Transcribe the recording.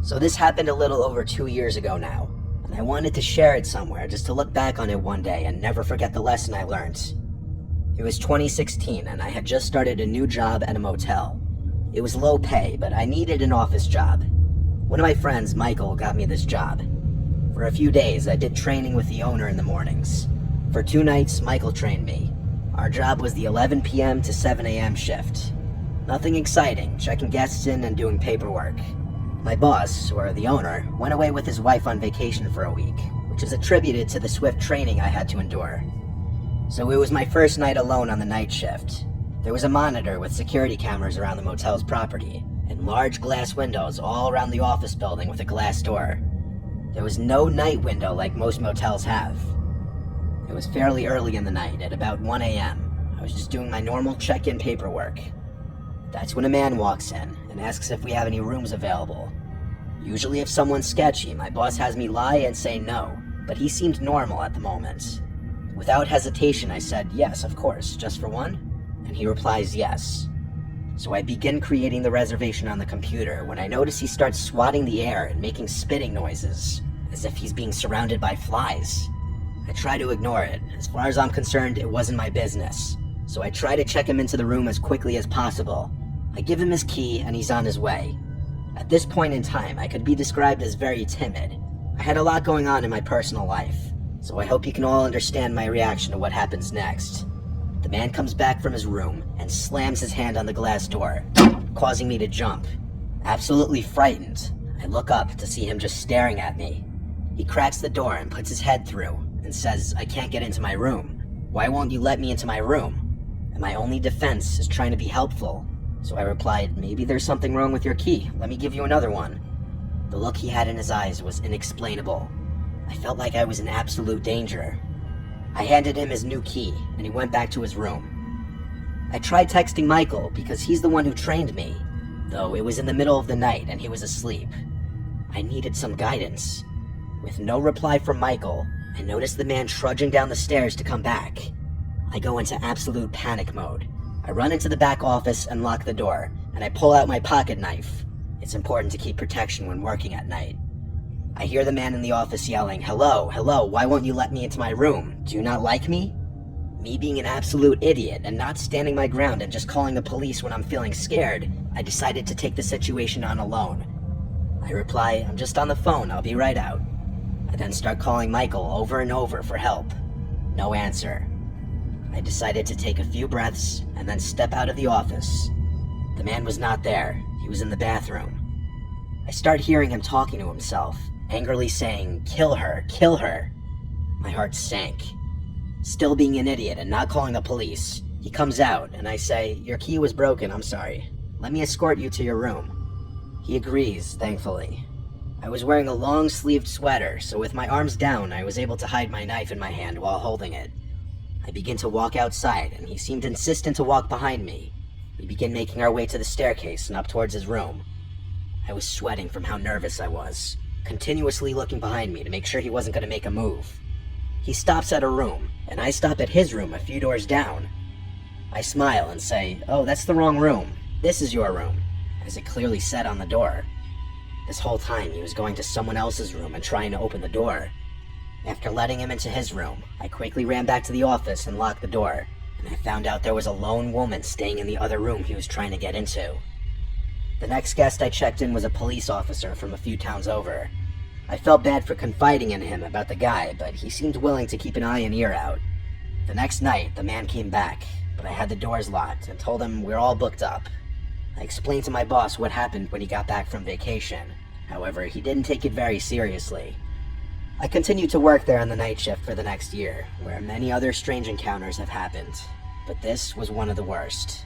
So this happened a little over 2 years ago now, and I wanted to share it somewhere just to look back on it one day and never forget the lesson I learned. It was 2016 and I had just started a new job at a motel. It was low pay, but I needed an office job. One of my friends, Michael, got me this job. For a few days, I did training with the owner in the mornings. For 2 nights, Michael trained me. Our job was the 11 p.m. to 7 a.m. shift. Nothing exciting, checking guests in and doing paperwork. My boss, or the owner, went away with his wife on vacation for a week, which is attributed to the swift training I had to endure. So it was my first night alone on the night shift. There was a monitor with security cameras around the motel's property, and large glass windows all around the office building with a glass door. There was no night window like most motels have. It was fairly early in the night, at about 1 a.m. I was just doing my normal check-in paperwork. That's when a man walks in and asks if we have any rooms available. Usually if someone's sketchy, my boss has me lie and say no, but he seemed normal at the moment. Without hesitation, I said, yes, of course, just for one? And he replies, yes. So I begin creating the reservation on the computer when I notice he starts swatting the air and making spitting noises, as if he's being surrounded by flies. I try to ignore it. As far as I'm concerned, it wasn't my business. So I try to check him into the room as quickly as possible. I give him his key and he's on his way. At this point in time, I could be described as very timid. I had a lot going on in my personal life, so I hope you can all understand my reaction to what happens next. The man comes back from his room and slams his hand on the glass door, causing me to jump. Absolutely frightened, I look up to see him just staring at me. He cracks the door and puts his head through and says, I can't get into my room. Why won't you let me into my room? And my only defense is trying to be helpful. So I replied, maybe there's something wrong with your key. Let me give you another one. The look he had in his eyes was inexplainable. I felt like I was in absolute danger. I handed him his new key, and he went back to his room. I tried texting Michael because he's the one who trained me, though it was in the middle of the night and he was asleep. I needed some guidance. With no reply from Michael, I noticed the man trudging down the stairs to come back. I go into absolute panic mode. I run into the back office and lock the door, and I pull out my pocket knife. It's important to keep protection when working at night. I hear the man in the office yelling, hello, why won't you let me into my room? Do you not like me? Me being an absolute idiot and not standing my ground and just calling the police when I'm feeling scared, I decided to take the situation on alone. I reply, I'm just on the phone, I'll be right out. I then start calling Michael over and over for help. No answer. I decided to take a few breaths and then step out of the office. The man was not there. He was in the bathroom. I start hearing him talking to himself, angrily saying, kill her, kill her. My heart sank. Still being an idiot and not calling the police, he comes out and I say, your key was broken, I'm sorry. Let me escort you to your room. He agrees, thankfully. I was wearing a long-sleeved sweater, so with my arms down, I was able to hide my knife in my hand while holding it. I begin to walk outside, and he seemed insistent to walk behind me. We begin making our way to the staircase and up towards his room. I was sweating from how nervous I was, continuously looking behind me to make sure he wasn't going to make a move. He stops at a room, and I stop at his room a few doors down. I smile and say, oh, that's the wrong room. This is your room, as it clearly said on the door. This whole time he was going to someone else's room and trying to open the door. After letting him into his room, I quickly ran back to the office and locked the door, and I found out there was a lone woman staying in the other room he was trying to get into. The next guest I checked in was a police officer from a few towns over. I felt bad for confiding in him about the guy, but he seemed willing to keep an eye and ear out. The next night, the man came back, but I had the doors locked and told him we're all booked up. I explained to my boss what happened when he got back from vacation. However, he didn't take it very seriously. I continued to work there on the night shift for the next year, where many other strange encounters have happened, but this was one of the worst.